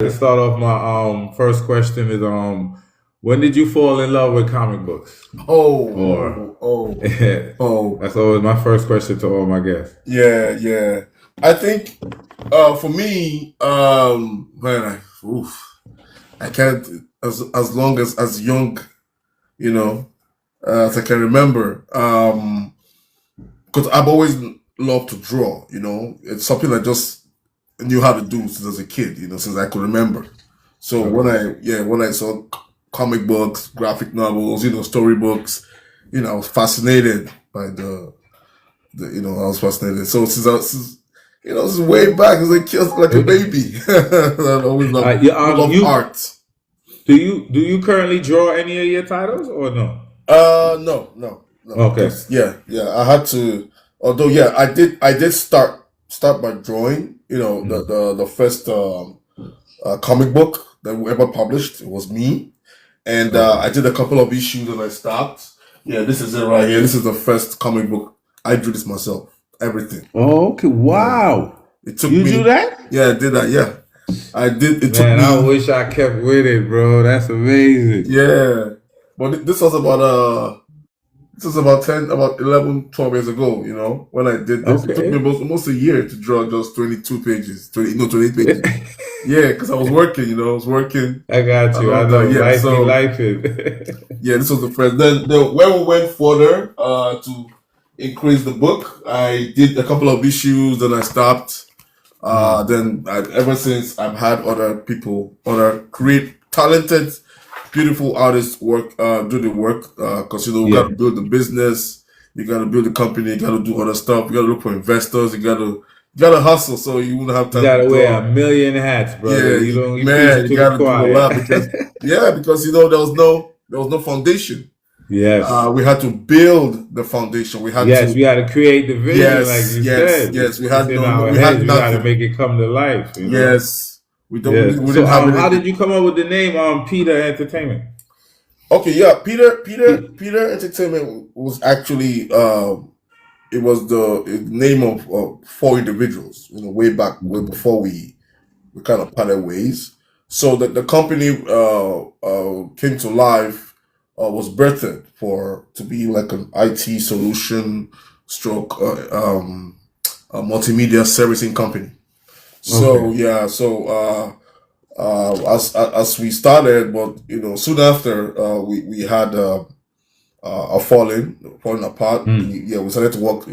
to start off my first question is when did you fall in love with comic books? Or Oh. that's always my first question to all my guests. Yeah, yeah. I think for me, I can't as long as young, you know, as I can remember. Because I've always loved to draw. It's something I just knew how to do since I was a kid. Since I could remember. So Okay. when I saw comic books, graphic novels, storybooks, I was fascinated by I was fascinated. So since way back as a kid, like a baby, I always Yeah, love art. do you currently draw any of your titles or no? No, no, no. Okay. Because yeah, I had to. Although yeah, I did start by drawing. Mm. The first comic book that we ever published. It was me, and Okay. I did a couple of issues and I stopped. Yeah, this is it right here. This is the first comic book I drew this myself. Everything. Oh, okay. Yeah, Wow. it took You do me. that? Yeah, I did that. Yeah, I did. It took Man, I me. wish I kept with it, bro. That's amazing. Yeah, but this was about 10, about 11, 12 years ago, when I did this. It took me Okay. almost a year to draw just 22 pages, 20, no, 28 pages. Yeah, because I was working, I was working I got and you. all I that. know. Yeah, Life be so life. It. yeah, this was the first. Then when we went further to increase the book, I did a couple of issues, then I stopped. Mm. Ever since I've had other great, talented, beautiful artists do the work, because we got Yeah. to build the business, you got to build the company, you got to do other stuff, you got to look for investors, you got to hustle, so you wouldn't have You time to gotta wear a draw. million hats, brother. Yeah, You don't. You man, preaching you to the got to do a choir. lot because there was no foundation. Yes. We had to build the foundation. We had Yes. to We got to create the vision, like yes, you yes, said. yes. We It's had in no, our we heads. had We got to nothing. make it come to life. Yes, we don't. Yeah. We So, didn't have how did anything. you come up with the name Peter Entertainment? Okay, yeah. Pe- Peter Entertainment was actually it was the name of four individuals. Way back, way before we kind of parted ways. So that the company came to life, was birthed for to be like an IT solution stroke a multimedia servicing company. So Okay. yeah, so as we started, but soon after we had a falling apart. Mm. Yeah, we started to work,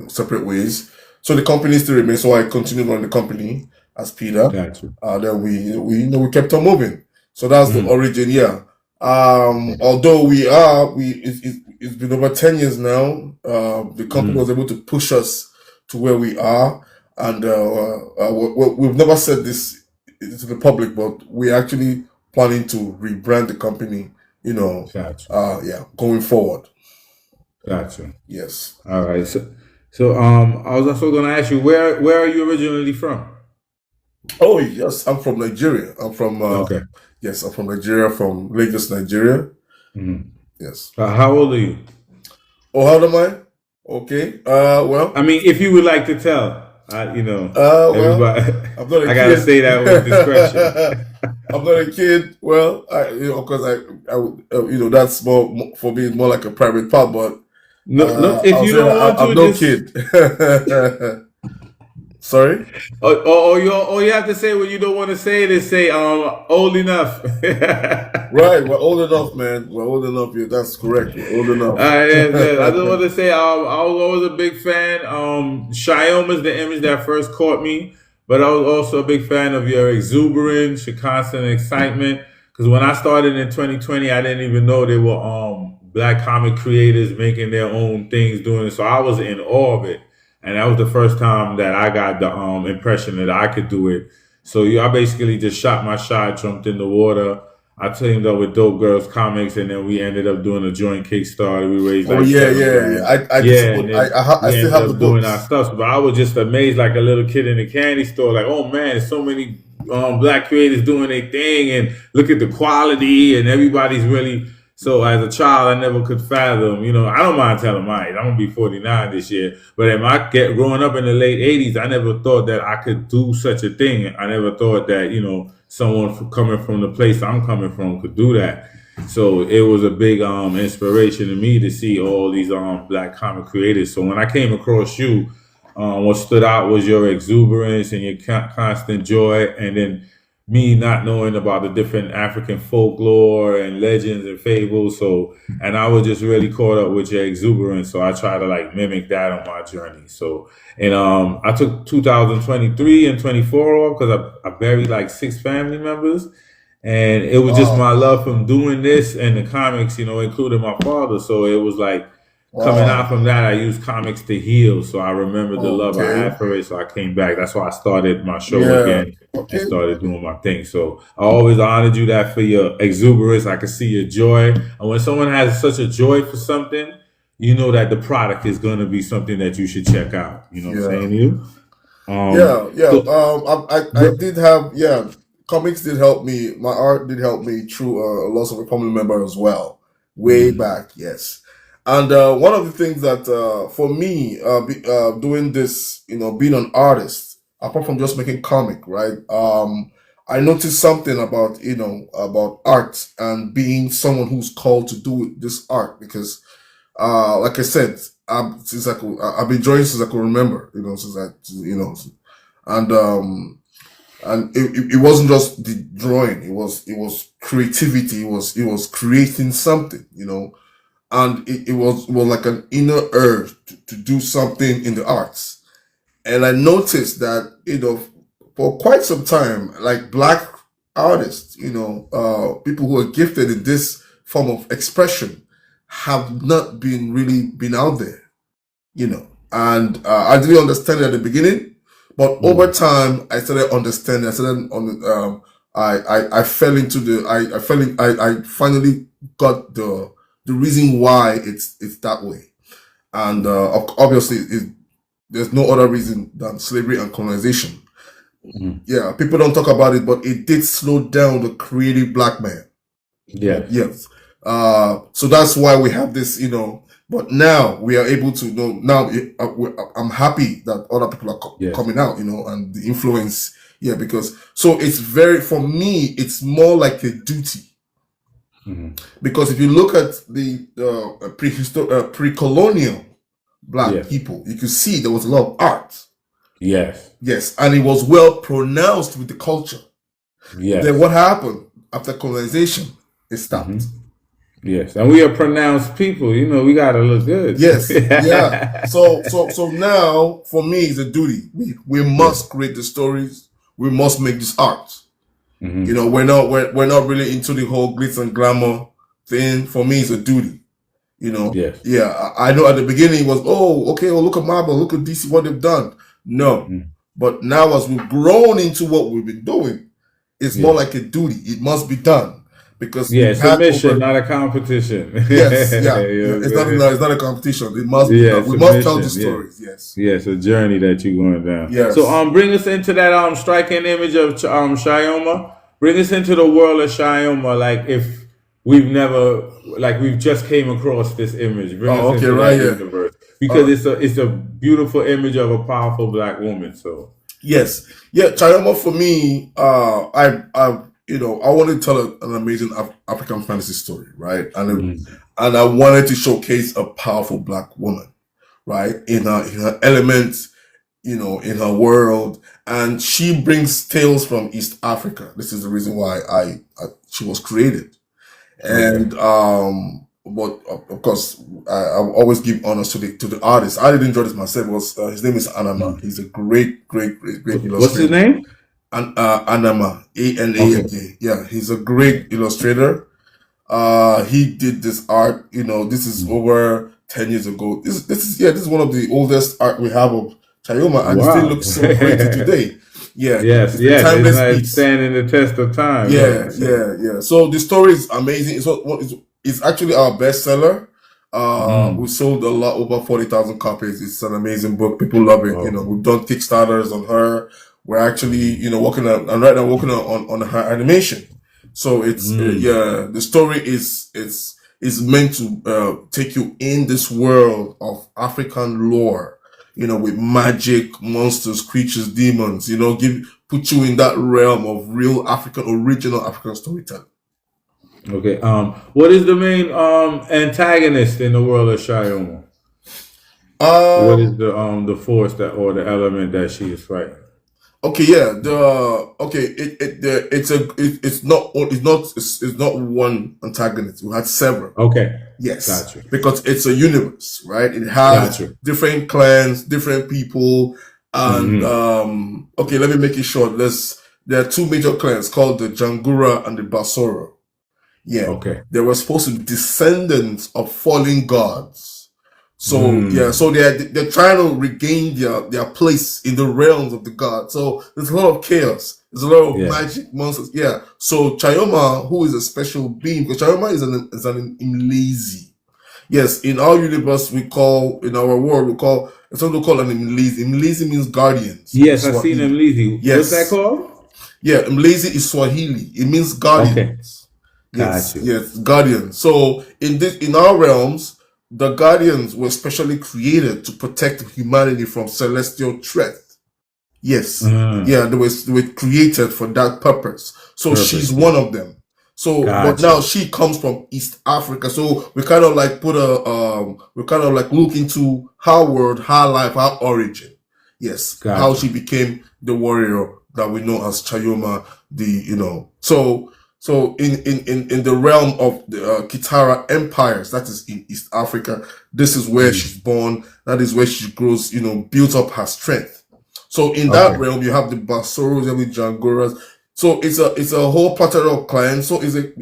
separate ways. So the company still remains. So I continued running the company as Peter. Got you. Then we kept on moving. So that's the Mm. origin. Yeah. Although it's been over 10 years now. The company was Mm. able to push us to where we are, and we've never said this to the public, but we're actually planning to rebrand the company. Got you. Yeah, going forward. Got you. Yes. All right. So I was also gonna ask you where are you originally from? Oh yes, I'm from Nigeria. Okay. Yes, I'm from Nigeria, from Lagos, Nigeria. Mm. Yes. How old are you? Oh, how old am I? Okay. I mean, if you would like to tell, Well, everybody, I'm not a I gotta kid. say that with discretion. I'm not a kid. Well, because that's for me, more like a private part. But No, no. If I'll you say that don't want I'm to, no just kid. Sorry. or you have to say what you don't want to say. To say old enough. Right, we're old enough, man. We're old enough. Yeah, that's correct. We're old enough. Yeah, I just want to say I was always a big fan. Shyoma is the image that first caught me, but I was also a big fan of your exuberance, your constant excitement. Because when I started in 2020, I didn't even know there were black comic creators making their own things, doing it. So I was in awe of it, and that was the first time that I got the impression that I could do it. So I basically just shot my shot, jumped in the water. I teamed up with Dope Girls Comics, and then we ended up doing a joint Kickstarter. We raised Oh like yeah, seven yeah, yeah. grand. I did Yeah, support. and then I we still ended have the up doing our books. stuff. But I was just amazed, like a little kid in a candy store, like, oh man, there's so many black creators doing their thing, and look at the quality, and everybody's really So as a child, I never could fathom. I don't mind telling my age. I'm gonna be 49 this year. But growing up in the late 80s, I never thought that I could do such a thing. I never thought that someone coming from the place I'm coming from could do that. So it was a big inspiration to me to see all these black comic creators. So when I came across you, what stood out was your exuberance and your constant joy, and then me not knowing about the different African folklore and legends and fables. And I was just really caught up with your exuberance. So I try to like mimic that on my journey. So, and I took 2023 and 24 off because I buried like 6 family members. And it was just my love from doing this and the comics, including my father. So it was like coming out from that, I used comics to heal. So I remember the love I had for it. So I came back. That's why I started my show again and started doing my thing. So I always honored you that for your exuberance. I could see your joy. And when someone has such a joy for something, you know that the product is going to be something that you should check out. You know what I'm saying to you? I did have, comics did help me. My art did help me through a loss of a family member as well. Way back, yes. And one of the things that for me, doing this, being an artist, apart from just making comic, right? I noticed something about, about art and being someone who's called to do this art because, like I said, I've been drawing since I could remember, and it wasn't just the drawing; it was creativity. It was creating something, and it was like an inner urge to do something in the arts. And I noticed that for quite some time, like black artists, people who are gifted in this form of expression have not been out there, and I didn't understand it at the beginning. But over time, I started understanding. I fell into I finally got the reason why it's that way. And obviously, there's no other reason than slavery and colonization. Yeah, people don't talk about it, but it did slow down the creative black man. Yeah. Yes. So that's why we have this, but now we are able to know. Now I'm happy that other people are coming out, and the influence. Yeah, because so it's for me, it's more like a duty. Because if you look at the pre-colonial black people, you can see there was a lot of art. Yes, and it was well pronounced with the culture. Then what happened after colonization? It stopped. Yes, and we are pronounced people. We gotta look good. Yes, yeah. So now for me, it's a duty. We must create the stories. We must make this art. We're not really into the whole glitz and glamour thing. For me, it's a duty. Yeah. I know at the beginning it was, look at Marvel, look at DC, what they've done. No, but now as we've grown into what we've been doing, it's more like a duty. It must be done. Because it's a mission, not a competition. Yes, it's not a competition. It must be. We must tell the stories. Yes, a journey that you're going down. Yes. So bring us into that striking image of Chioma. Bring us into the world of Chioma. Like if we've just came across this image. Bring us into that universe because it's a beautiful image of a powerful black woman. So yes, Chioma for me, I wanted to tell an amazing African fantasy story, right? And I wanted to showcase a powerful black woman, right? In her elements, in her world, and she brings tales from East Africa. This is the reason why she was created, and but of course I always give honors to the artist. I didn't draw this myself. His name is Anama. He's a great illustrator. What's his name? Anama, Anama. Yeah, he's a great illustrator. He did this art. This is over 10 years ago. This is one of the oldest art we have of Chioma, and it still looks so great today. Yeah. Yes. It's standing the test of time. Yeah. So the story is amazing. It's actually our bestseller. We sold a lot, over 40,000 copies. It's an amazing book. People love it. We've done Kickstarters on her. We're actually, working on her animation. So it's the story is is meant to take you in this world of African lore, with magic, monsters, creatures, demons, put you in that realm of real original African storytelling. Okay. What is the main antagonist in the world of Shioma? What is Um, the force that or the element that she is fighting? Okay, yeah. It's not one antagonist. We had several. Okay. Yes, Gotcha. because it's a universe, right? It has Gotcha. different clans, different people, and Hmm. okay, let me make it short. There are two major clans called the Jangura and the Basoro. Yeah, Okay. they were supposed to be descendants of fallen gods. So yeah, Mm. so they're trying to regain their place in the realms of the gods. So there's a lot of chaos. There's a lot of Yeah. magic monsters. Yeah. So Chayoma, who is a special being, because Chayoma is an Imlezi. Yes, in our universe in our world it's something called an Imlezi. Imlezi means guardians in Yes, I seen him Swahili. Lizzy. What's that Yes. called? Yeah, Imlezi is Swahili. It means Okay. guardians. Yes, Gotcha. yes, guardians. So in our realms, the guardians were specially created to protect humanity from celestial threat. Yes, Mm. yeah, they were created for that purpose. So she's Purpose. one of them. So, but now Gotcha. she comes from East Africa. So we kind of like we kind of like look into her world, her life, her origin. Yes, how Gotcha. she became the warrior that we know as Chayoma. So in the realm of the Kitara empires, that is in East Africa, this is where Mm. she's born. That is where she grows. Builds up her strength. So in that Okay. realm, you have the Basoros, you have the Jangoras. So it's a whole pattern of clients. So it's a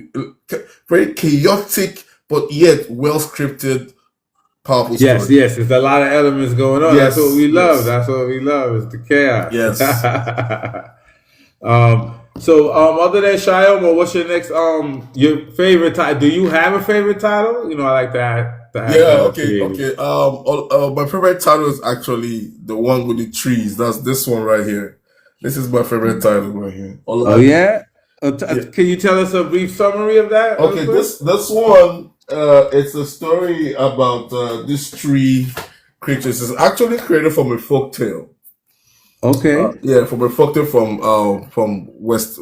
very chaotic but yet well scripted, powerful Yes, story. yes. There's a lot of elements going on. That's what Yes, we love. yes, That's what we love. It's the chaos. yes. Other than Shioma, what's your next your favorite title? Do you have a favorite title? I like to ask Yeah, our okay, creators. okay. My favorite title is actually the one with the trees. That's this one right here. This is my favorite title right here. Oh yeah. Yeah. Can you tell us a brief summary of that? real Okay, quick? this one, it's a story about these three creatures. It's actually created from a folk tale. Okay. Yeah, from a folk tale from West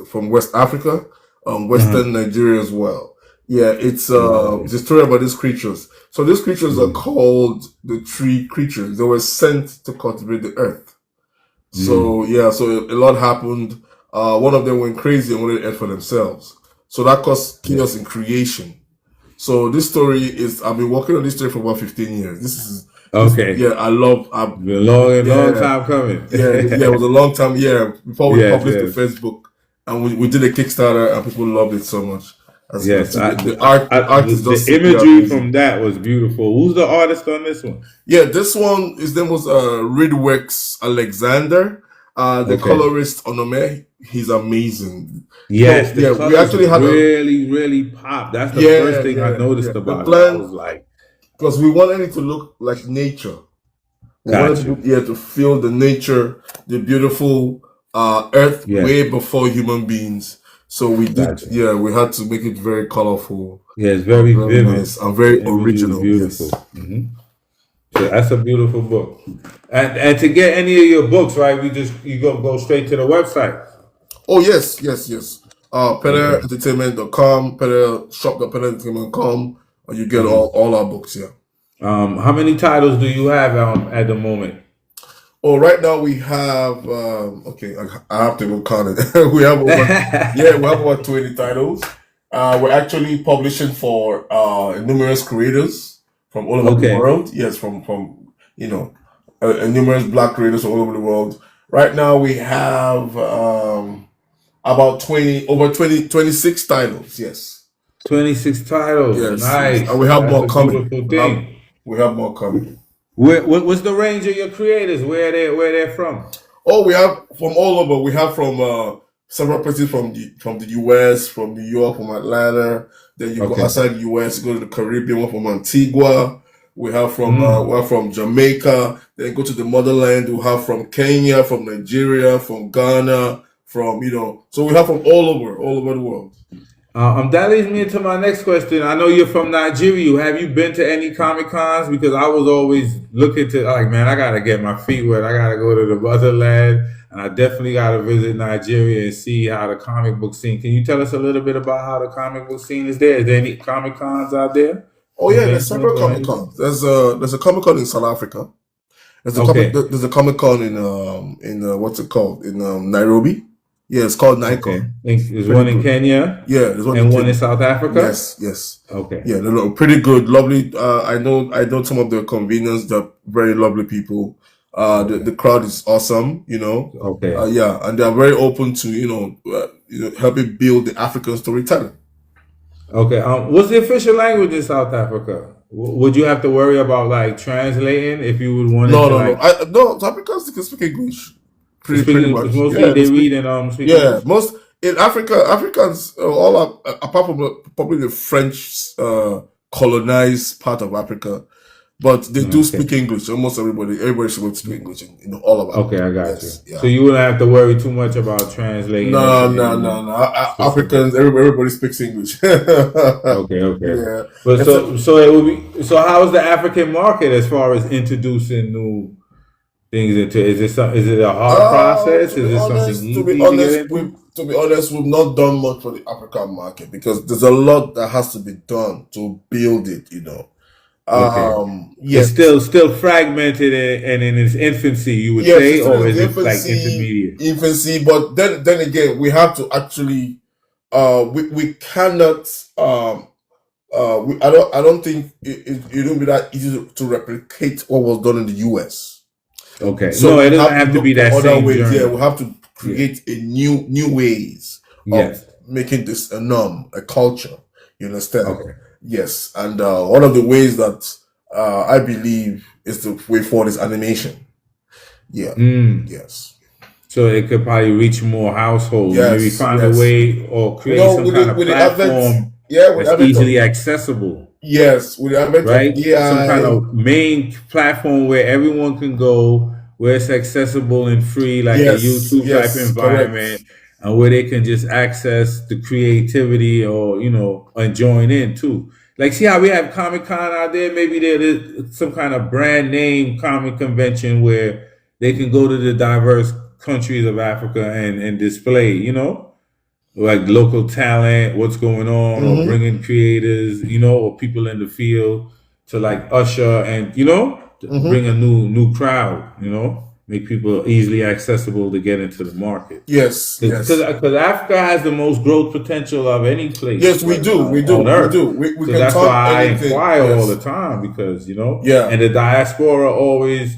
Africa, Western Nigeria as well. Yeah, it's a story about these creatures. So these creatures are called the tree creatures. They were sent to cultivate the earth. So yeah, so a lot happened. One of them went crazy and wanted earth for themselves. So that caused chaos in creation. So this story I've been working on this story for about 15 years. Okay. Yeah, I've Been a long Yeah. time coming. yeah, it was a long time. Yeah, before we Yes, published yes. to Facebook, and we did a Kickstarter, and people loved it so much. Yes, The art is the just simply imagery amazing. from that was beautiful. Who's the artist on this one? Yeah, this one, his name was Ridwex Alexander. The Okay. colorist Onome, he's amazing. Yes, So, the yeah, we colors actually had really pop. That's the Yeah, first thing I yeah, noticed yeah. The about it. I plan- was like, because we wanted it to look like nature. We wanted gotcha. people, to feel the nature, the beautiful earth Yeah. way before human beings. So we did, Gotcha. we had to make it very colorful, Yeah, it's very vivid. nice, and very The imagery is original. beautiful. Yes. Mhm. So that's a beautiful book. And to get any of your books, right? You go straight to the website. Oh yes. PereEntertainment.com, shop.PereEntertainment.com, and you get all our books. Yeah. How many titles do you have at the moment? Oh, right now we have okay, I have to go count it. we have over 20 titles. We're actually publishing for numerous creators from all over Okay. the world. Yes, from numerous black creators from all over the world. Right now we have about 26 titles. Yes. 26 titles. Yes. Nice. And we have That's more a coming. beautiful thing. We have more coming. What's the range of your creators? Where they're from? Oh, we have from all over. We have from several places from the US, from New York, from Atlanta. Then you Okay. go outside the US, you go to the Caribbean, one from Antigua. We have from Jamaica. Then go to the motherland. We have from Kenya, from Nigeria, from Ghana, so we have from all over the world. That leads me into my next question. I know you're from Nigeria. Have you been to any Comic Cons? Because I was always looking to, like, man, I gotta get my feet wet. I gotta go to the motherland, and I definitely gotta visit Nigeria and see how the comic book scene. Can you tell us a little bit about how the comic book scene is there? Is there any Comic Cons out there? Oh yeah, there's several Conventions or Comic anything? Cons. There's a Comic Con in South Africa. Okay, There's a Comic Con in what's it called in Nairobi. Yeah, it's called okay. Nikon. I think there's Pretty one in good. Kenya Yeah, there's one in and one in Kenya. South Africa. Yes, yes. Okay, Yeah, they're pretty good, lovely. I know some of the conveners. They're very lovely people. okay, The crowd is awesome. okay. Yeah, and they're very open to helping build the African storytelling. Okay. What's the official language in South Africa? Would you have to worry about like translating if you would wanted No, to no, no. like No, South Africans they can speak English, pretty speaking? Because much. mostly Yeah, they they speak. read and speak Yeah, English. most in Africa, Africans all are, apart from probably the French colonized part of Africa, but they do Okay. speak English. Almost everybody should speak English in all of Okay, Africa. I got you. Yes, So yeah. you wouldn't have to worry too much about translating No, into no, any no, no. specific. Africans, everybody speaks English. Okay, okay. Yeah, But except so it would be so how is the African market as far as introducing new things into is it a hard process? Is it something easy to get into? to be honest, we've not done much for the African market because there's a lot that has to be done to build it. Okay. It's Yes, still fragmented and in its infancy, you would yes, say, it's still or in is its it like intermediate? infancy, but then again, we have to actually, we cannot, I don't think it will be that easy to replicate what was done in the US. Okay. So No, we it doesn't have to have to look be for that other same ways. Yeah, we journey. have to Yeah. create a new ways of Yes. making this a norm, a culture. You understand? Okay. Yes, and one of the ways that I believe is the way forward is animation. Yeah, Mm. yes, So it could probably reach more households. Maybe yes, find a yes. way or create some With kind of with the advent, platform yeah, with the that's advent of easily accessible, yes, with the advent of right? Some kind AI, of main platform where everyone can go, where it's accessible and free, like a yes, YouTube type yes, correct. environment, and where they can just access the creativity or and join in too. Like, see how we have Comic Con out there? Maybe there's some kind of brand name comic convention where they can go to the diverse countries of Africa and display, like local talent, what's going on, or Mm-hmm, bringing creators, or people in the field to like usher and bring mm-hmm. a new crowd, make people easily accessible to get into the market. Yes, Because yes, Africa has the most growth potential of any place yes. We right do, now we do, on we earth. do. We So can that's why turn I anything. inquire all the Yes, time because yeah. and the diaspora always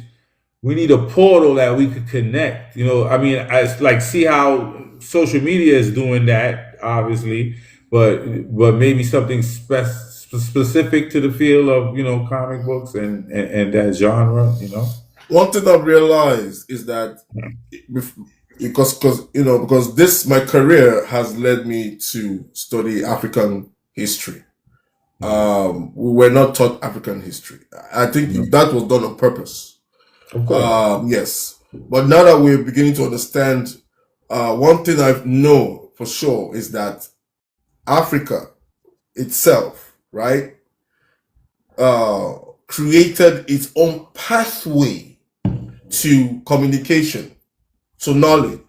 we need a portal that we could connect. I mean, it's like see how social media is doing that, obviously, but maybe something specific to the field of comic books and that genre. One thing I've realized is that bef- because this my career has led me to study African history. Mhm. We were not taught African history. I think No, that was done on purpose. of course. Yes, but now that we're beginning to understand, one thing I know for sure is that Africa itself, right, uh, created its own pathway to communication, to knowledge.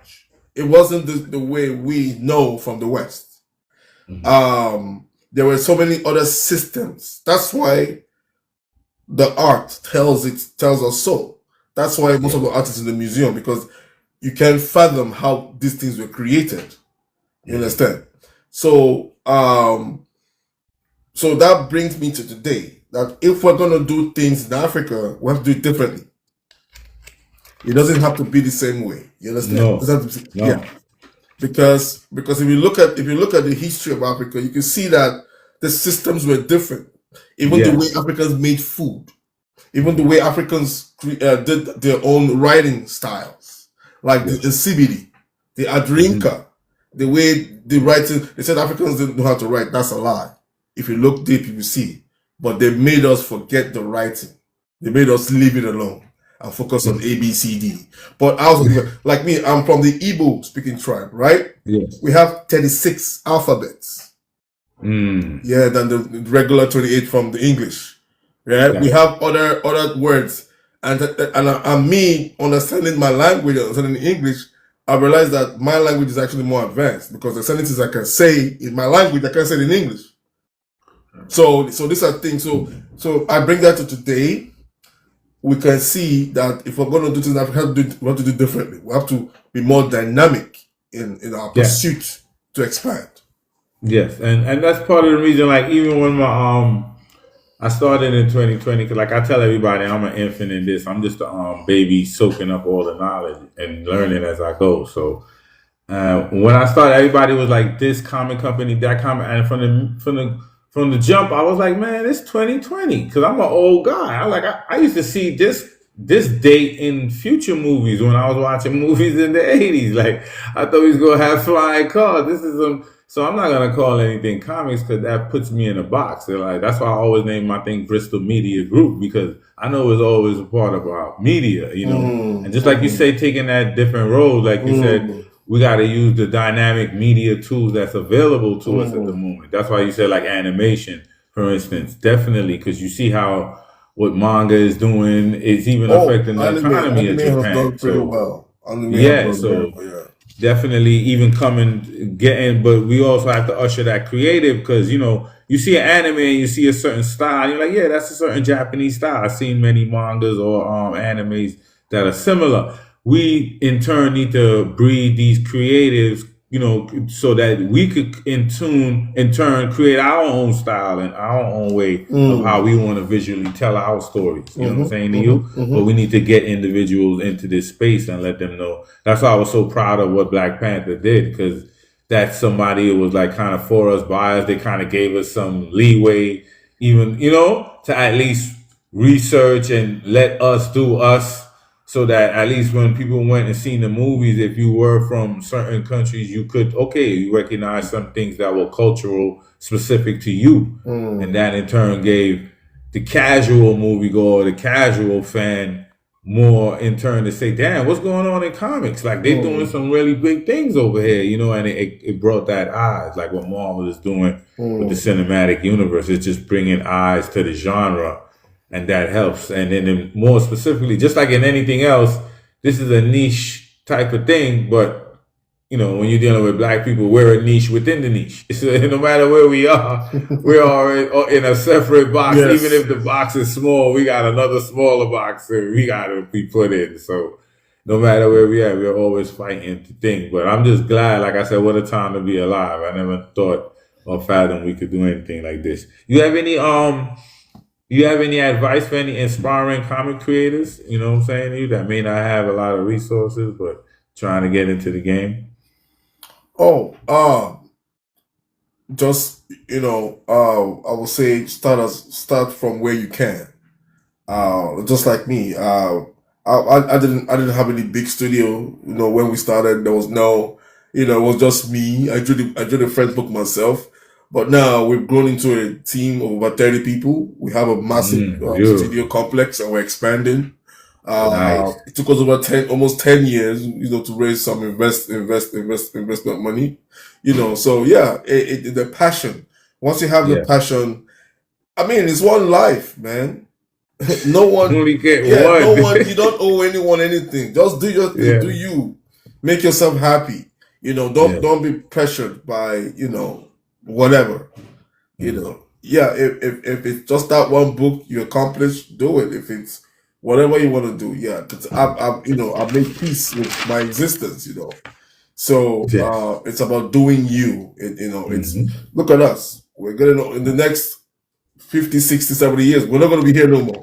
It wasn't the way we know from the West. Mhm. There were so many other systems. That's why the art tells us so. That's why most Yeah. of the art is in the museum because you can fathom how these things were created. You Mhm. understand? So so that brings me to today that if we're gonna do things in Africa, we have to do it differently. It doesn't have to be the same way. You understand? It No, doesn't have to be- yeah, no. because if you look at the history of Africa, you can see that the systems were different. Even the way Yes. Africans made food, even the way Africans did their own writing styles, like the Yes. Nsibidi, the Mhm. Adrinka, the way the writing. They said Africans didn't know how to write. That's a lie. If you look deep, you will see. But they made us forget the writing. They made us leave it alone and focus on A, B, C, D. But I was like me. I'm from the Igbo speaking tribe, right? Yes. We have 36 alphabets. Mm. Yeah, than the regular 28 from the English. Right? We That, have other words, and me understanding my language, understanding English, I realized that my language is actually more advanced because the sentences I can say in my language, I can't say it in English. So these are things. So I bring that to today. We can see that if we're going to do things, we have to do differently. We have to be more dynamic in our yeah. pursuit to expand. Yes, and that's part of the reason. Like even when I started in 2020, because like I tell everybody, I'm an infant in this. I'm just a baby soaking up all the knowledge and learning as I go. So when I started, everybody was like, "This comic company, that comic," and from the jump, I was like, "Man, it's 2020," because I'm an old guy. I used to see this date in future movies when I was watching movies in the 80s. Like I thought we was gonna have flying cars. This is so I'm not gonna call anything comics because that puts me in a box. And like that's why I always name my thing Bristol Media Group because I know it's always a part of our media, you know. And just like you say, taking that different road, like you said, we got to use the dynamic media tools that's available to us at the moment. That's why you said like animation, for instance, definitely because you see how what manga is doing is even affecting the economy of anime has done Japan. pretty So well. Anime has yeah, done so very well, yeah. definitely even getting, but we also have to usher that creative because you know you see an anime and you see a certain style, you're like, yeah, that's a certain Japanese style. I've seen many mangas or animes that are similar. We in turn need to breed these creatives, you know, so that we could in turn create our own style and our own way of how we want to visually tell our stories. You know what I'm saying to you? But we need to get individuals into this space and let them know. That's why I was so proud of what Black Panther did because that's somebody who was like kind of for us, by us. They kind of gave us some leeway, even, you know, to at least research and let us do us so that at least when people went and seen the movies, if you were from certain countries, you could, okay, you recognize some things that were cultural specific to you. And that in turn gave the casual moviegoer, the casual fan more in turn to say, damn, what's going on in comics? Like they're doing some really big things over here, you know, and it brought that eyes, like what Marvel is doing with the cinematic universe. It's just bringing eyes to the genre and that helps. And then more specifically, just like in anything else, this is a niche type of thing, but you know, when you're dealing with Black people, we're a niche within the niche. So no matter where we are, we are in a separate box. Yes. Even if the box is small, we got another smaller box that we got to be put in. So no matter where we are, we're always fighting to think. But I'm just glad, like I said, what a time to be alive. I never thought or fathomed we could do anything like this. You have any advice for any inspiring comic creators, you know what I'm saying to you, that may not have a lot of resources but trying to get into the game? Just I will say start from where you can. Just like me, I didn't have any big studio. When we started, there was no, it was just me. I drew the first book myself. But now we've grown into a team of about 30 people. We have a massive studio complex, and we're expanding. Nice. It took us over almost 10 years, to raise some investment money. So yeah, the passion. Once you have the Yeah. passion, I mean, it's one life, man. No one, Only get no one. one. You don't owe anyone anything. Just do your thing. Yeah. Do you? Make yourself happy. Don't be pressured by whatever. Yeah. If it's just that one book you accomplish, do it. If it's whatever you want to do, yeah. Because I've made peace with my existence. So Yes. it's about doing you. It's look at us. We're gonna in the next 50, 60, 70 years. We're not gonna be here no more.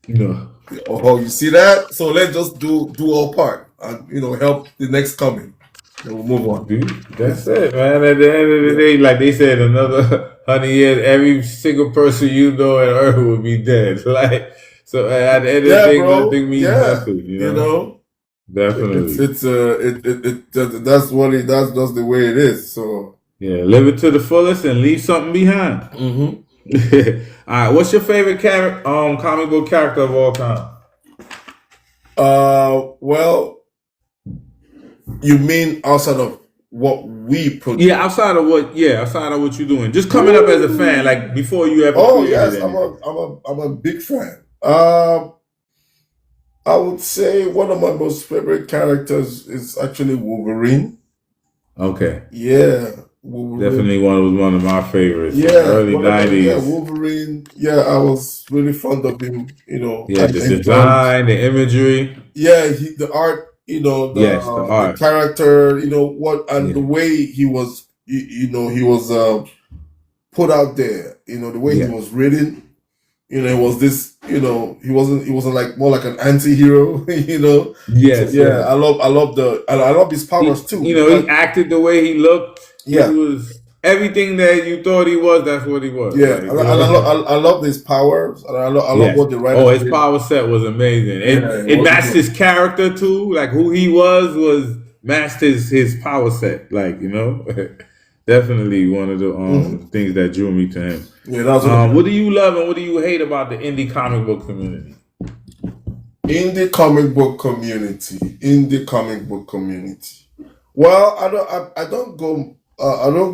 No. Oh, you see that? So let's just do our part and help the next coming. Then we'll move on. Dude, that's it, man. At the end of the day, like they said, another 100 years, every single person you know on earth will be dead. Like, so at the end of the day, nothing means nothing. Definitely. That's that's the way it is. So yeah, live it to the fullest and leave something behind. All right, what's your favorite comic book character of all time? Well, you mean outside of what we produce. outside of what you're doing, just coming up as a fan, like before you ever Oh created yes, anything. I'm a big fan. I would say one of my most favorite characters is actually Wolverine. Okay, Yeah, Wolverine. definitely one of my favorites. Yeah, Early '90s. Wolverine. Yeah, I was really fond of him. Yeah, the design, the imagery. Yeah, the art. Yes, the The art. character. What and the Yeah, way he was. He was put out there. The way he yeah, was written. It was this. He wasn't like more like an anti-hero. So yes, yeah, yes. I love his powers too. He acted the way he looked. He Yeah, was everything that you thought he was. That's what he was. yeah, Like, and I love his powers, and I love yes. what the Oh, writers his did. power set was amazing. Yeah, It matched his character too. Like who he was matched his power set. Like definitely one of the Mhm. things that drew me to him. Yeah, that was what What do you love and what do you hate about the indie comic book community? in the comic book community. In the comic book community. Well, I don't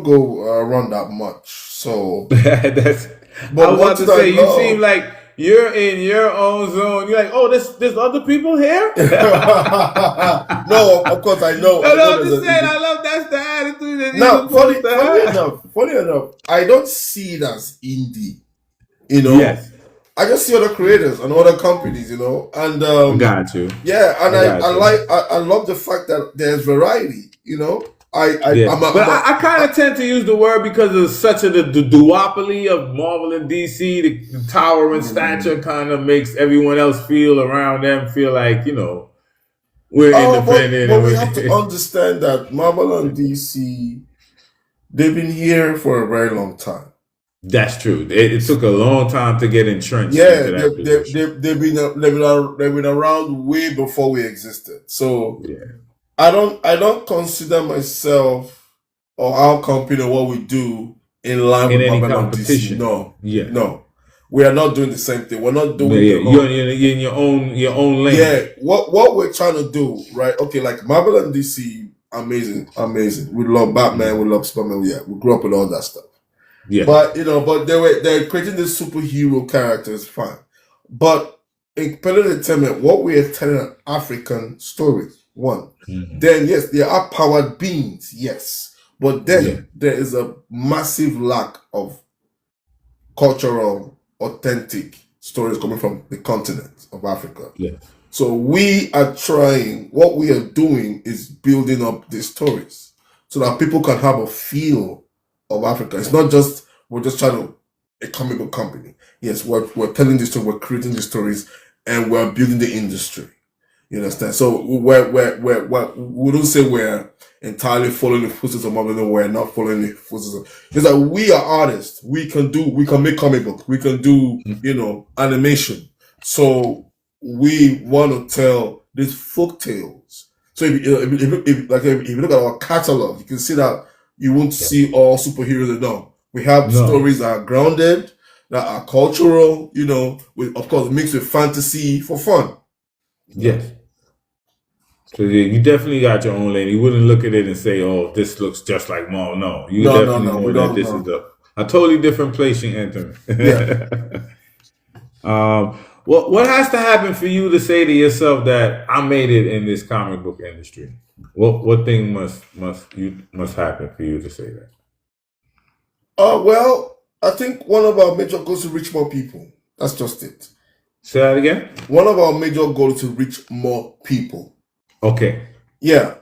go around that much. So, That's I but was what about to did I say. You seem love? like you're in your own zone. You're like, oh, there's other people here. No, of course I know. No, I know I'm there's just saying. a I love that's the attitude that you're now. supposed to have. Funny enough, I don't see it as indie. Yes, I just see other creators and other companies. And got you. yeah, and I got you. I love the fact that there's variety. Yeah, but I kind of tend to use the word because of such the duopoly of Marvel and DC. The towering stature kind of makes everyone else around them feel like we're independent. but we have to understand that Marvel and DC, they've been here for a very long time. That's true. It took a long time to get entrenched Yeah, into that position. they've been around way before we existed. So Yeah, I don't consider myself or our company or what we do in line in with any Marvel and DC. competition. No, Yeah, no, we are not doing the same thing. We're not yeah, doing yeah. the whole. You're in your own lane. Yeah, what we're trying to do, right? Okay, like Marvel and DC, amazing, amazing. We love Batman, we love Superman. Yeah, we grew up with all that stuff. Yeah, But they're creating these superhero characters, fine. But in Pellet Entertainment, what we are telling an African story. One, Mhm. then yes, there are powered beings, yes, but then Yeah. there is a massive lack of cultural, authentic stories coming from the continent of Africa. Yeah. So we are trying, what we are doing is building up these stories so that people can have a feel of Africa. It's not just, we're just trying to, a comic book company. Yes, we're telling this story, we're creating the stories, and we're building the industry. You understand? So we don't say we're entirely following the footsteps of Marvel. No, we're not following the footsteps of. It's like we are artists. We can make comic books. We can do animation. So we want to tell these folk tales. So if you look at our catalog, you can see that you won't see all superheroes enough. We have No. stories that are grounded, that are cultural. With of course mixed with fantasy for fun. Yes. So you definitely got your own lane. You wouldn't look at it and say, "Oh, this looks just like Marvel." No, you No, definitely no, know we that don't this know. is a totally different place you enter. Yeah. What has to happen for you to say to yourself that I made it in this comic book industry? What thing must happen for you to say that? Well, I think one of our major goals is to reach more people. That's just it. Say that again. One of our major goals is to reach more people. Okay. Yeah.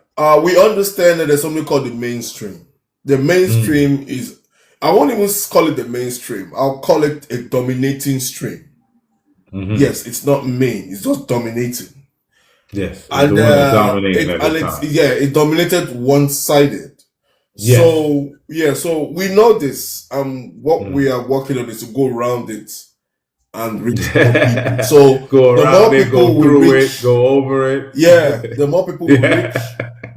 We understand that there's something called the mainstream. The mainstream is, I won't even call it the mainstream. I'll call it a dominating stream. Mhm. Yes, it's not main. It's just dominating. Yes. It's And the one that's dominating at the time. it dominated one-sided. Yes. So we know this. What we are working on is to go around it and reach more people. So Go the around more it, people go we through reach, it, go over it. yeah, the more people we Yeah. reach,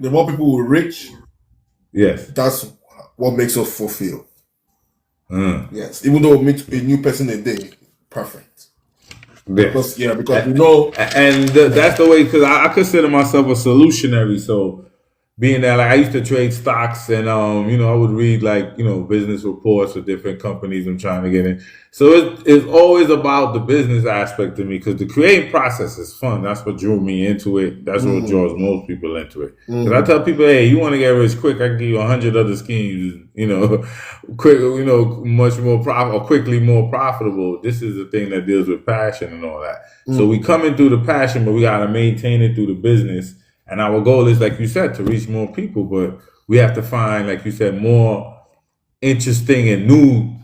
the more people we reach. Yes. That's what makes us fulfill. Mm. Yes, even though we meet a new person a day, perfect. Yes. Because we know. And that's the way, because I consider myself a solutionary. So being that like I used to trade stocks and I would read like business reports of different companies I'm trying to get in. So it's always about the business aspect of me because the creating process is fun. That's what drew me into it. That's what draws most people into it. Because I tell people, hey, you want to get rich quick, I can give you 100 other schemes, quick, much more profitable, or quickly more profitable. This is the thing that deals with passion and all that. So we come in through the passion, but we got to maintain it through the business. And our goal is, like you said, to reach more people, but we have to find, like you said, more interesting and new,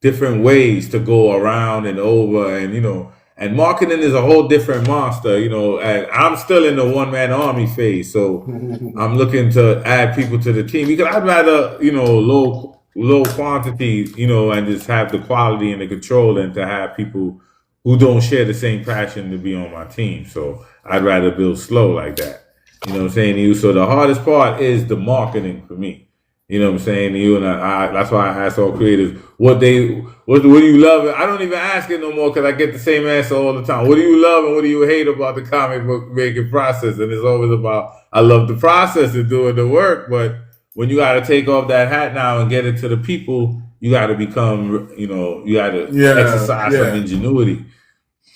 different ways to go around and over. And marketing is a whole different monster, and I'm still in the one-man army phase. So I'm looking to add people to the team because I'd rather, low quantity, and just have the quality and the control than to have people who don't share the same passion to be on my team. So I'd rather build slow like that. You know what I'm saying to you? So the hardest part is the marketing for me. You know what I'm saying to you? And I that's why I ask all creators, what do you love? I don't even ask it no more because I get the same answer all the time. What do you love and what do you hate about the comic book making process? And it's always about, I love the process of doing the work, but when you got to take off that hat now and get it to the people, you got to become, you got to exercise some ingenuity.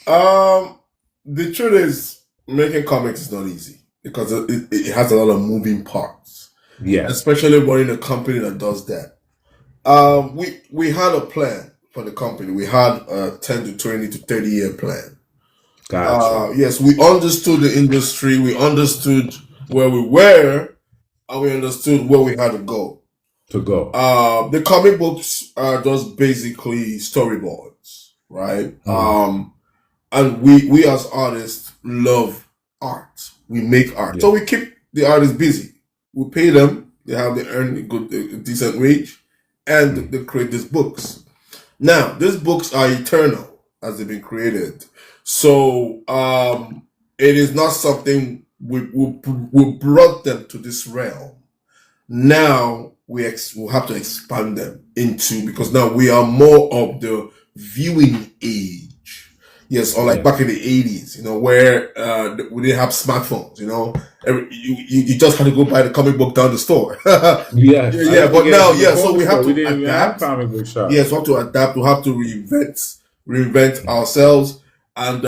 The truth is, making comics is not easy. Because it has a lot of moving parts. Yeah. Especially running a company that does that. We had a plan for the company. We had a 10 to 20 to 30 year plan. Gotcha. Yes, we understood the industry, we understood where we were, and we understood where we had to go. The comic books are just basically storyboards, right? And we as artists love art. We make art. So we keep the artists busy. We pay them. They earn a decent wage. And they create these books. Now, these books are eternal as they've been created. So it is not something we brought them to this realm. Now we'll have to expand them into, because now we are more of the viewing age. Yes, or like back in the 80s, where we didn't have smartphones, you just had to go buy the comic book down the store. But now, so we have to adapt. Comic book shop. Yes, we have to adapt. We have to reinvent ourselves, and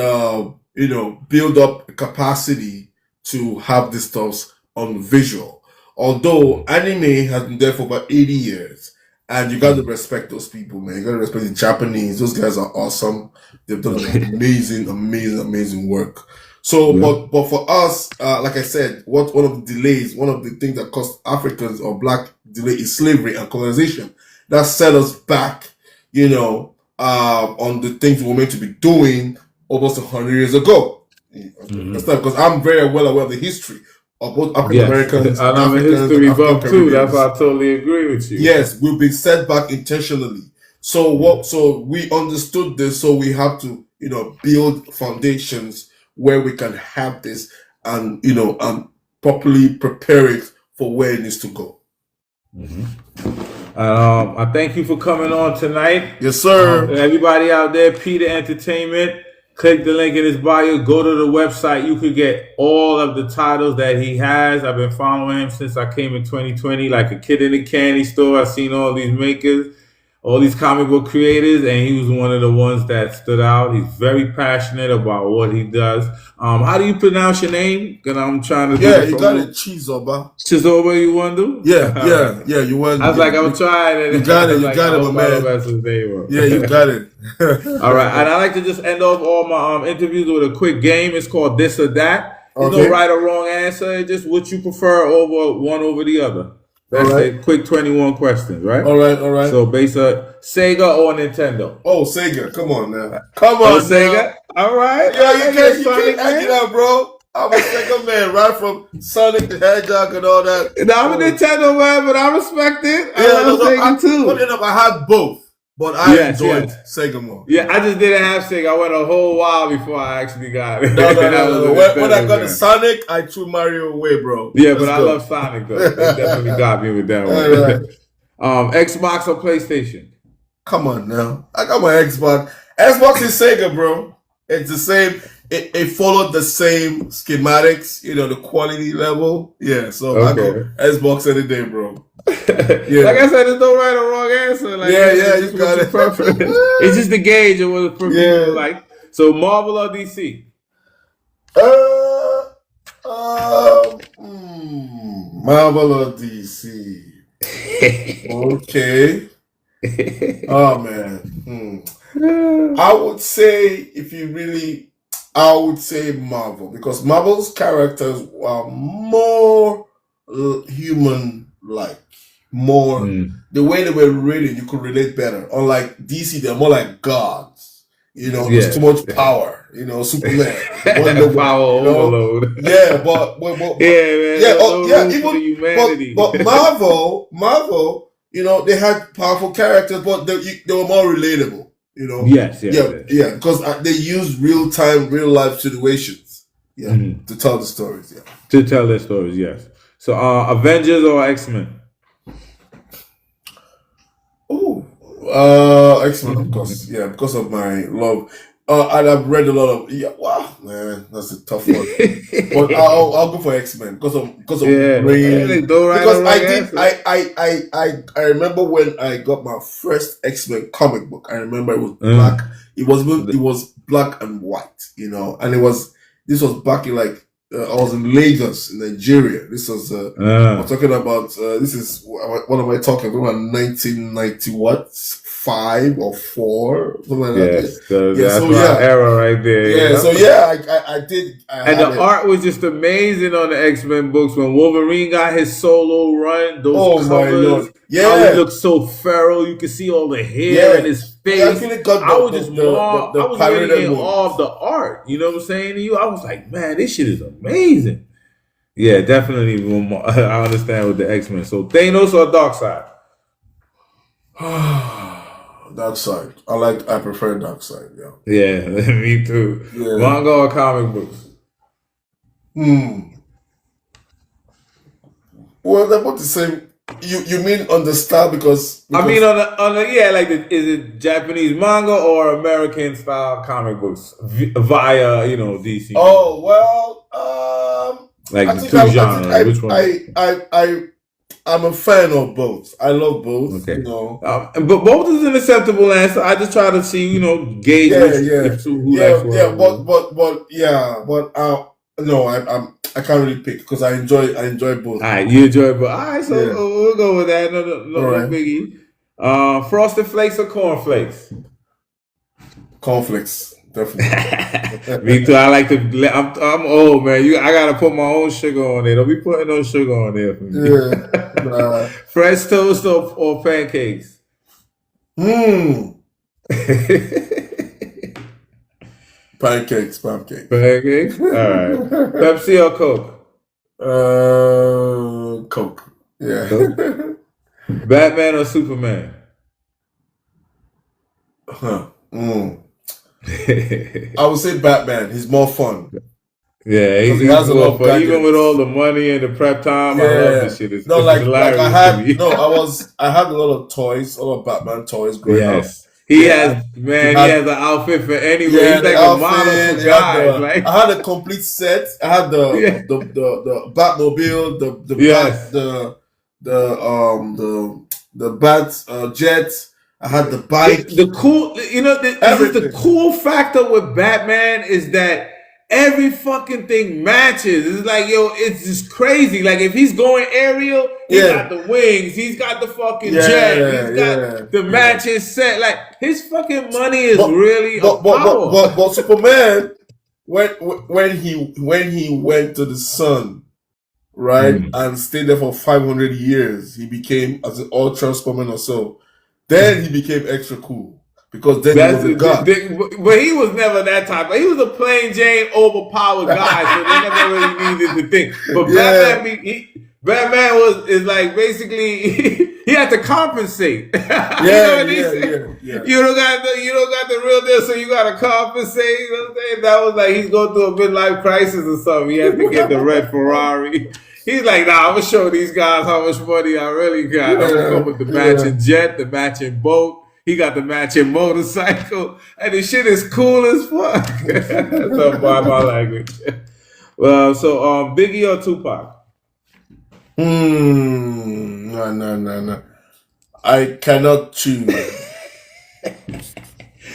build up the capacity to have this stuff on visual. Although anime has been there for about 80 years. And you got to respect those people, man. You got to respect the Japanese. Those guys are awesome. They've done amazing work. So, but for us, like I said, one of the things that caused Africans or Black delay is slavery and colonization. That set us back, on the things we were meant to be doing almost 100 years ago. That's not, because I'm very well aware of the history of both African Americans and I'm a history buff too. That's why I totally agree with you. Yes, we've been set back intentionally. So we understood this. So we have to, build foundations where we can have this and properly prepare it for where it needs to go. I thank you for coming on tonight. Yes, sir. Everybody out there, Peter Entertainment. Click the link in his bio. Go to the website. You could get all of the titles that he has. I've been following him since I came in 2020, like a kid in a candy store. I've seen all these makers, all these comic book creators, and he was one of the ones that stood out. He's very passionate about what he does. How do you pronounce your name? Because I'm trying to you got it, Chizoba. Chizoba, you want to do? Yeah, you want. I was like, I'm trying it. You got it, my man. That's his name. Yeah, you got it. All right, and I like to just end off all my interviews with a quick game. It's called This or That. There's no right or wrong answer. It's just what you prefer over the other. That's a quick 21 questions, right? All right. So based on Sega or Nintendo? Oh, Sega. Come on now. Come on, Sega. All right. Yeah, you can't act it out, bro. I'm a Sega man, right from Sonic the Hedgehog and all that. I'm a Nintendo man, but I respect it. I love Sega too. Funny enough, I had both. But I enjoyed Sega more. Yeah, I just didn't have Sega. I went a whole while before I actually got it. No. When I got the Sonic, I threw Mario away, bro. Yeah, but I love Sonic though. They definitely got me with that one. Xbox or PlayStation? Come on now. I got my Xbox. Xbox is Sega, bro. It's the same. it followed the same schematics, the quality level. Yeah, so I go Xbox any day, bro. Yeah. Like I said, there's no right or wrong answer. Like, you got it. It's just the gauge of what for people like. So Marvel or DC? Marvel or DC? Okay. Oh man. I would say I would say Marvel, because Marvel's characters are more human-like, more the way they were written, you could relate better. Unlike DC, they're more like gods. There's too much power. Superman, power overload. Yeah, but but Marvel, they had powerful characters, but they were more relatable. Yes. Because they use real life situations, to tell the stories, to tell their stories, yes. So, Avengers or X-Men? X-Men, of course, because of my love. And I've read a lot of. Wow, man, that's a tough one. But I'll go for X-Men because of brain. Because I remember when I got my first X-Men comic book. I remember it was black. It was black and white, and this was back in I was in Lagos, in Nigeria. This was I'm talking about. This is what am I talking about? 1995 or 4, something like that. That's my era right there. I did. And the art was just amazing on the X-Men books when Wolverine got his solo run. Those covers, my Lord. how he looked so feral. You could see all the hair in his face. I was just really in awe of the art. You know what I'm saying to you? I was like, man, this shit is amazing. Yeah, definitely. I understand with the X-Men. So Thanos or Darkseid? Darkseid. I prefer Darkseid. Yeah, me too. Manga or comic books? Well, they're both the same. You mean on the style because I mean on the is it Japanese manga or American style comic books via DC? Oh well, like the two genres. Which one? I'm a fan of both. I love both. Okay. But both is an acceptable answer. I just try to see, gauge who likes what. No, I can't really pick because I enjoy both. All right, you enjoy both. All right, so we'll go with that. No biggie. Frosted Flakes or cornflakes? Cornflakes, definitely. Me too. I like to. I'm old, man. I gotta put my own sugar on there. Don't be putting no sugar on there for me. Yeah. Fresh toast or pancakes? Pancakes. Pancakes? All right. Pepsi or Coke? Coke. Yeah. Coke? Batman or Superman? I would say Batman. He's more fun. Yeah, he has a lot of fun. Even with all the money and the prep time, I love this shit. It's hilarious. I had a lot of toys, a lot of Batman toys growing up. He has an outfit for anywhere. He's like a model for guys. I had a complete set. I had the Batmobile, the Bat jet. I had the bike. The cool factor with Batman is that every fucking thing matches. It's like, it's just crazy. Like, if he's going aerial, he's got the wings, he's got the fucking jet, he's got the matching set. Like, his fucking money is really power. But Superman, when he went to the sun, right, and stayed there for 500 years, he became, as an ultra Superman or so, then he became extra cool. Because then he was a god. But he was never that type. He was a plain Jane overpowered guy, so they never really needed to think. But Batman is like basically he had to compensate. You don't got the real deal, so you got to compensate. You know what I'm saying? That was like he's going through a midlife crisis or something. He had to get the red Ferrari. He's like, nah, I'm gonna show these guys how much money I really got. I'm gonna come with the matching jet, the matching boat. He got the matching motorcycle, and the shit is cool as fuck. That's up by my language. Well, so Biggie or Tupac? No. I cannot choose.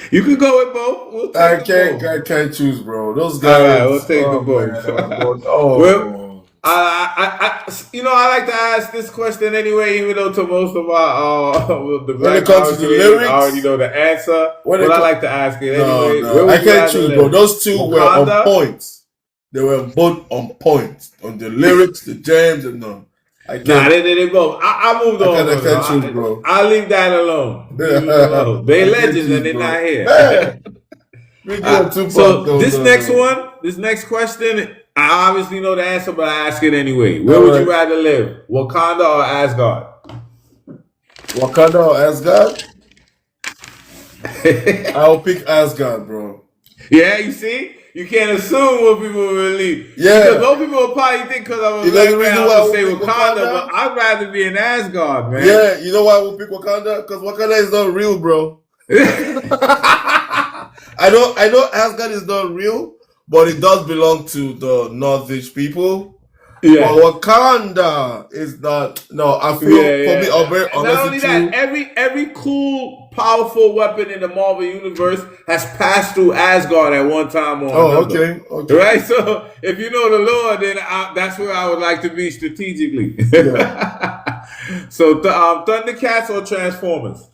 You could go with both. We'll take both. I can't choose, bro. Those All right, guys. we'll take the both. Well, I like to ask this question anyway, even though to most of our the when black it comes to the community, lyrics, I already know the answer. But I like to ask it anyway. No, I can't choose, bro. Those two were Wakanda? on point. They were both on point on the lyrics, the jams, and none. I can't. Nah, they both. I moved on. I can't choose, bro. I'll leave that alone. Leave it alone. They legends and they're not here. So this next question, I obviously know the answer, but I ask it anyway. Where would you rather live, Wakanda or Asgard? Wakanda or Asgard? I'll pick Asgard, bro. Yeah, you see? You can't assume what people will believe. Yeah. Because most people will probably think because I'm a black man, I would say Wakanda, but I'd rather be in Asgard, man. Yeah, you know why I will pick Wakanda? Because Wakanda is not real, bro. I know Asgard is not real, but it does belong to the Nordish people. Yeah. But Wakanda is not. No, I feel for me, I'll be honest. Not only that, every cool, powerful weapon in the Marvel universe has passed through Asgard at one time or another. Okay. Right. So if you know the Lord, then that's where I would like to be strategically. Yeah. So Thundercats or Transformers?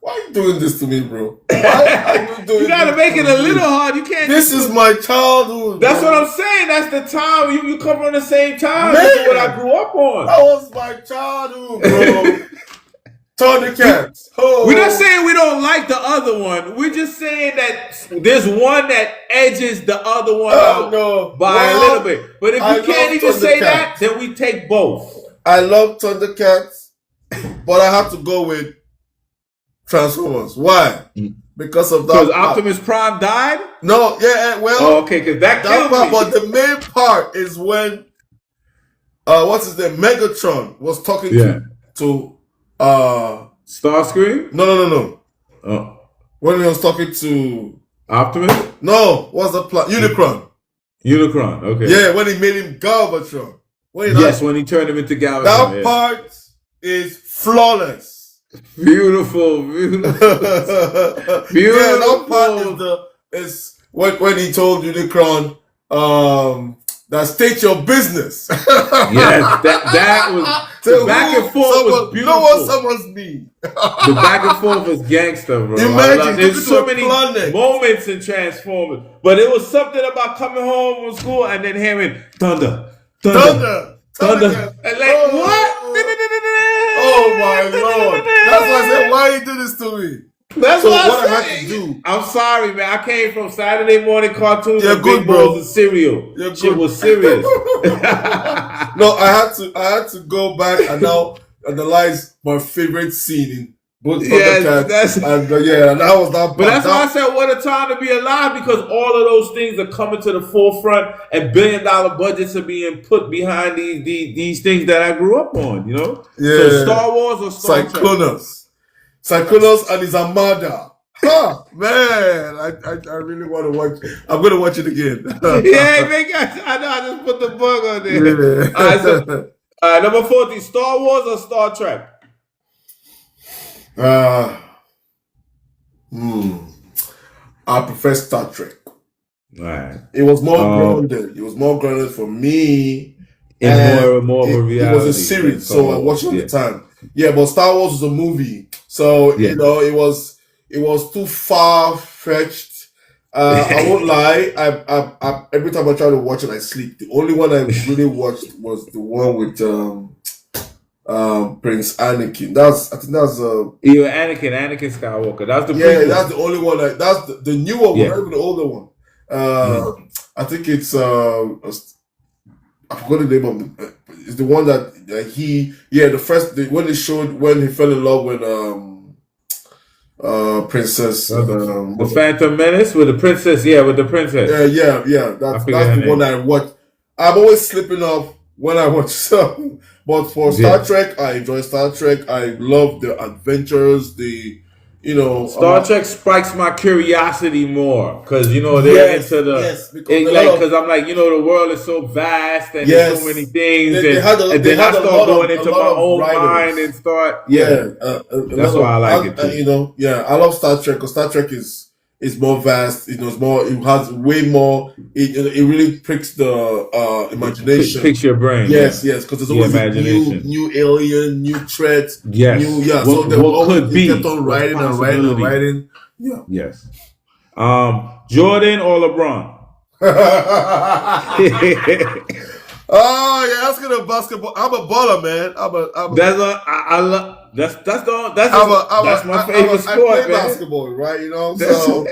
Why are you doing this to me, bro? Why are you doing You gotta make it a little hard. You can't. This is my childhood. That's what I'm saying. That's the time. You come from the same time. Man, that's what I grew up on. That was my childhood, bro. Thundercats. We're not saying we don't like the other one. We're just saying that there's one that edges the other one out by a little bit. But if you can't even say that, then we take both. I love Thundercats, but I have to go with Transformers. Why? Because of that. Because Optimus Prime died? No, yeah, well. Oh, okay, because that killed me. But the main part is when, what's his name? Megatron was talking to Starscream? No. Oh. When he was talking to Optimus? No, what's the plan? Unicron, okay. Yeah, when he made him Galvatron. When he turned him into Galvatron. That part is flawless. Beautiful. Yeah, that part is when he told Unicron that state your business. Yes, that was the back and forth was beautiful. Know what someone's mean. The back and forth was gangster, bro. Imagine there's so many moments in Transformers, but it was something about coming home from school and then hearing thunder. And like what? Oh my Lord! That's why I said, why you do this to me? That's what I have to do. I'm sorry, man. I came from Saturday morning cartoons and good, big bowls of cereal. Shit was serious. No, I had to go back and now analyze my favorite scene in both Thundercats. And that was that. But that's why I said, what a time to be alive, because all of those things are coming to the forefront, and $1 billion budgets are being put behind these things that I grew up on. You know, So Star Wars or Star Trek? Cyclones and his Armada. Man, I really want to watch it. I'm going to watch it again. I know, I just put the bug on there. Yeah. All right, number 40, Star Wars or Star Trek? I prefer Star Trek. Right. It was more grounded. It was more grounded for me. And more of a reality. It was a series, so I watched it all the time. Yeah, but Star Wars was a movie, so you know it was too far fetched. I won't lie. I every time I try to watch it, I sleep. The only one I really watched was the one with Prince Anakin. I think that's Anakin Skywalker. That's the prequel. That's the only one. That's the newer one, not even the older one. I think it's I forgot the name of it. It's the one that when they showed when he fell in love with Princess the Phantom Menace with the princess. Yeah, with the princess. Yeah. That's the one I watched. I'm always slipping off when I watch some. But for Star Yeah. Trek, I enjoy Star Trek. I love the adventures, Star Trek spikes my curiosity more because they're yes, into yes, because a lot of because I'm like the world is so vast and there's so many yes, things they had and they then I had start going a into lot my of own mind and writers. start Yeah, a that's lot why I of like it too. yeah, I love Star Trek because Star Trek is more vast. It's more. It has way more. It really pricks the imagination. Picture your brain, Yes, yes, because there's your always a imagination. new alien, new threat, Yes, new So they will what always could they be? kept on What's writing and writing and possibility? writing. Yeah. Yes. Jordan or LeBron? Oh, you're asking a basketball. I'm a baller, man. That's my favorite I sport, play man. basketball, right? That's So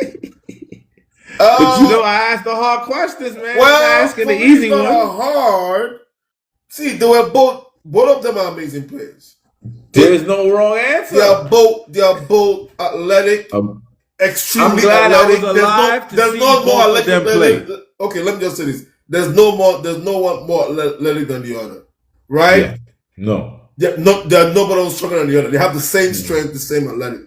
but I asked the hard questions, man. well, I'm asking for the me, easy it's not one. hard. See, they were both of them are amazing players. There's no wrong answer. They are both athletic, I'm extremely glad athletic. I was alive There's to no see more both of them athletic. play. Okay, let me just say this. There's no one more athletic than the other, right? Yeah. No. They're nobody stronger than the other. They have the same strength, the same athletic.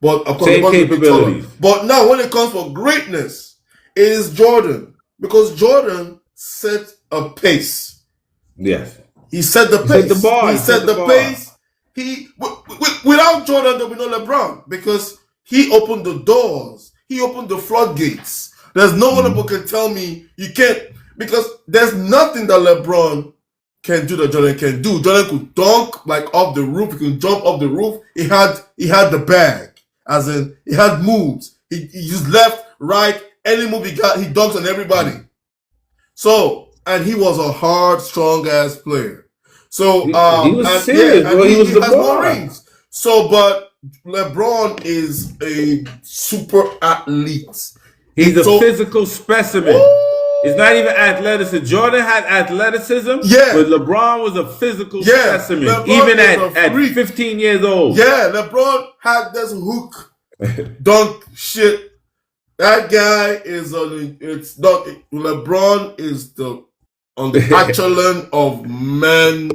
But of course, Same LeBron's a bit taller. capabilities. But now, when it comes for greatness, it is Jordan because Jordan set a pace. Yes. He set the pace. set the bar. He set the pace. Without Jordan, there will be no LeBron because he opened the doors. He opened the floodgates. There's no one who can tell me you can't, because there's nothing that LeBron can do that Jordan can do. Jordan could dunk like off the roof. He could jump off the roof. He had the bag, as in he had moves. He used left, right, any move he got, he dunks on everybody. So, and he was a hard, strong ass player. So he was serious, bro. He was the has more rings. So, but LeBron is a super athlete. He's a physical specimen. It's not even athleticism. Jordan had athleticism, but LeBron was a physical specimen, LeBron even at 15 years old. Yeah, LeBron had this hook, dunk shit. That guy is LeBron is on the echelon of man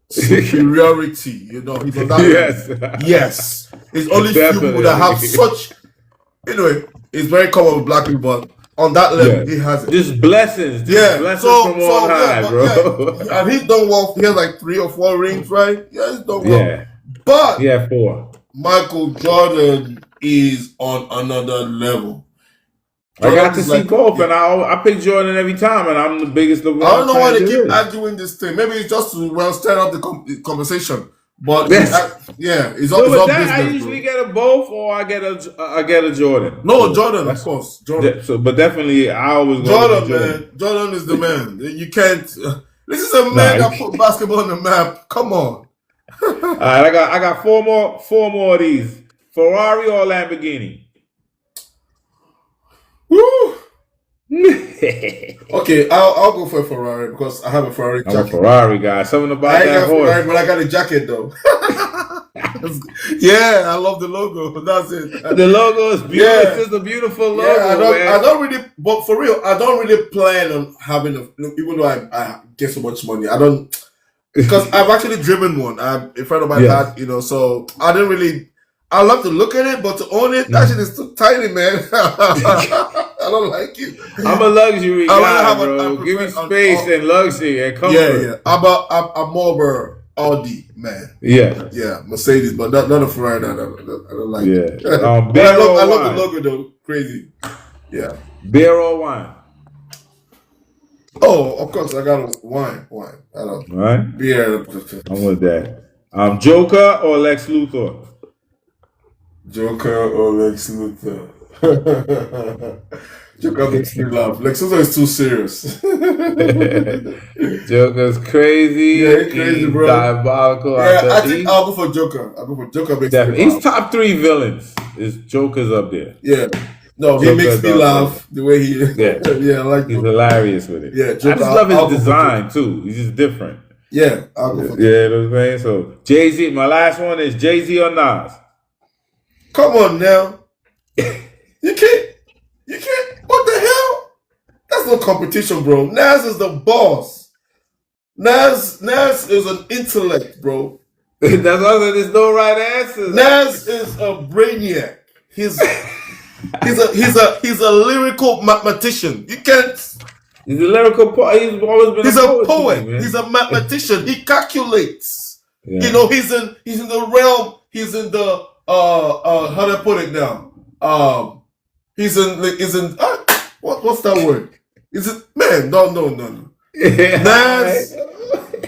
superiority. He's on that. Yes. It's only few people that have such. Anyway, it's very common with black people, but on that level, he has it. Just blessings. Blessings from on high, bro. And he's done well. He has like 3 or 4 rings, right? Yeah, he's done well. Yeah. But 4. Michael Jordan is on another level. I got to see both, and I pick Jordan every time, and I'm the biggest LeBron. I don't know why they keep arguing this thing. Maybe it's just to stir up the conversation. But it's business. I usually get a both, or I get a Jordan. No, Jordan, of course, Jordan. But definitely, I always go Jordan, man. Jordan is the man. You can't. This is a man that put basketball on the map. Come on. All right, I got four more of these. Ferrari or Lamborghini? Woo. Okay, I'll go for a Ferrari because I have a Ferrari jacket. I'm a Ferrari guy. Something about I that horse. Ferrari, but I got a jacket though. Yeah, I love the logo. That's it. The logo is beautiful. Yeah. It's just a beautiful logo. I don't really, but for real, I don't really plan on having even though I get so much money, I don't, because I've actually driven one. A friend of mine had, so I didn't really. I love to look at it, but to own it, that shit is too tiny, man. I don't like it. I'm a luxury guy, bro. Give me space and luxury and comfort. Yeah. I'm more of a Audi man. Yeah, Mercedes, but not a Ferrari. I don't like it. But I love the logo though. Crazy. Yeah. Beer or wine? Oh, of course, I got a wine. I don't. All right. Beer. I'm with that. Joker or Lex Luthor? Joker or Lex Luthor? Joker makes me laugh. Lex Luthor is too serious. Joker's crazy. Yeah, he's crazy, bro. Diabolical. Yeah, I think I'll go for Joker. Joker makes me laugh. He's top 3 villains. Joker's up there. Yeah. No, he makes me laugh the way he. Yeah, I like. He's hilarious with it. Yeah, Joker, I just love his design too. He's just different. Yeah, I'll go for Joker. Yeah, you know what I'm saying? So Jay-Z. My last one is Jay-Z or Nas. Come on now. You can't. What the hell? That's no competition, bro. Nas is the boss. Nas is an intellect, bro. That's why there's no right answers. Nas is a brainiac. He's a lyrical mathematician. You can't. He's a lyrical poet. He's always been. He's a poet. Man. He's a mathematician. He calculates. Yeah. You know, he's in the realm. He's in the how do I put it now? He's in what's that word? Is it man? No. Nas,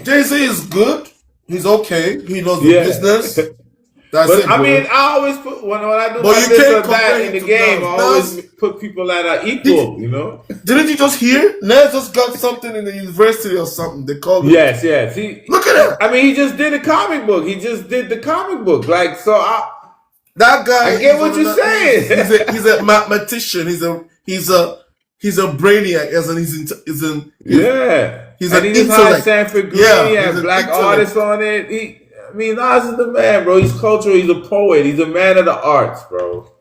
Jay-Z is good. He's okay. He knows the business. That's but it, I bro. mean, I always put when I do But my you this can't or that compare in the him to game, I Nas. always put people that are equal. You know. Didn't you just hear? Nas just got something in the university or something. They called it. Yes. Look at him. I mean, he just did a comic book. He just did the comic book. Like so, that guy. I get what you're saying. He's a mathematician. He's a brainiac. As in he's an intellect. Sanford Green. Yeah, He had black artists on it. Nas is the man, bro. He's cultural. He's a poet. He's a man of the arts, bro.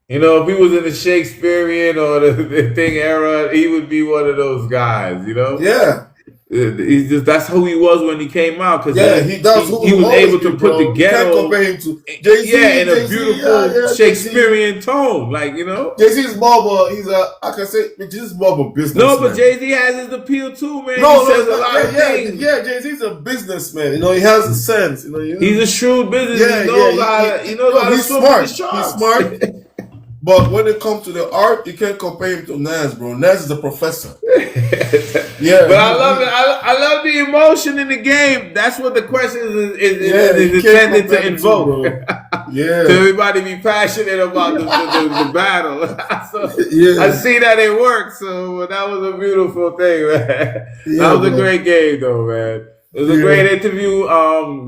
You know, if he was in the Shakespearean or the thing era, he would be one of those guys. You know. Yeah. He's just that's who he was when he came out because he was able to put the ghetto you can't compare him to Jay-Z, in a beautiful Shakespearean tone, like you know. Jay-Z is more of Jay-Z is more of a businessman. No, but Jay-Z has his appeal too, man. No, he says a lot of things. Yeah, Jay-Z's a businessman. You know, he has a sense. You know, he's a shrewd businessman. He knows how to he's swim smart. with the sharks. He's smart. But when it comes to the art, you can't compare him to Nas, bro. Nas is a professor. Yeah, but I love it. I love the emotion in the game. That's what the question is intended to invoke. To everybody be passionate about the battle. So, I see that it works. So that was a beautiful thing, man. That was a great game, though, man. It was a great interview.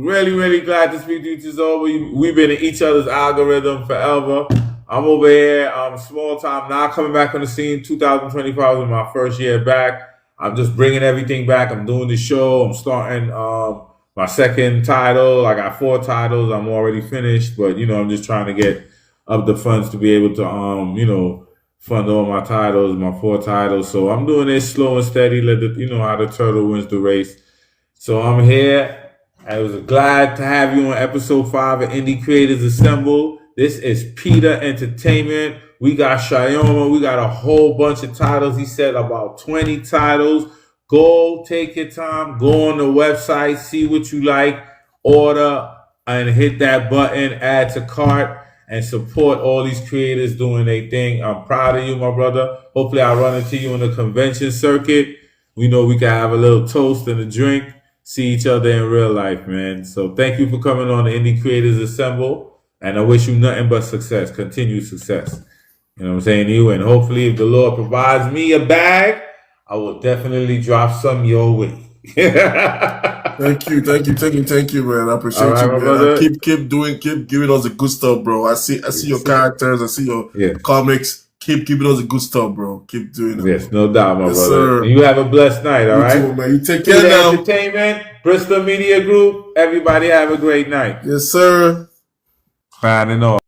Really, really glad to speak to you, Chizoba. We've been in each other's algorithm forever. I'm over here, small time now, coming back on the scene. 2025 was my first year back. I'm just bringing everything back. I'm doing the show. I'm starting my second title. I got 4 titles. I'm already finished, but I'm just trying to get up the funds to be able to fund all my titles, my 4 titles. So I'm doing it slow and steady. Let how the turtle wins the race. So I'm here. I was glad to have you on episode 5 of Indie Creators Assemble. This is Peter Entertainment. We got Shyoma. We got a whole bunch of titles. He said about 20 titles. Go, take your time. Go on the website. See what you like. Order and hit that button. Add to cart and support all these creators doing their thing. I'm proud of you, my brother. Hopefully I run into you on the convention circuit. We know we can have a little toast and a drink. See each other in real life, man. So thank you for coming on the Indie Creators Assemble. And I wish you nothing but success, continued success. You know what I'm saying to you? And hopefully if the Lord provides me a bag, I will definitely drop some your way. Thank you, man. I appreciate you, man. Brother. Keep giving us the good stuff, bro. I see your characters, I see your comics. Keep giving us the good stuff, bro. Keep doing it. Yes, no doubt, my brother. Sir. And you have a blessed night, all right? You too, man. You take care now. Entertainment, Bristol Media Group. Everybody have a great night. Yes, sir. Fine and all.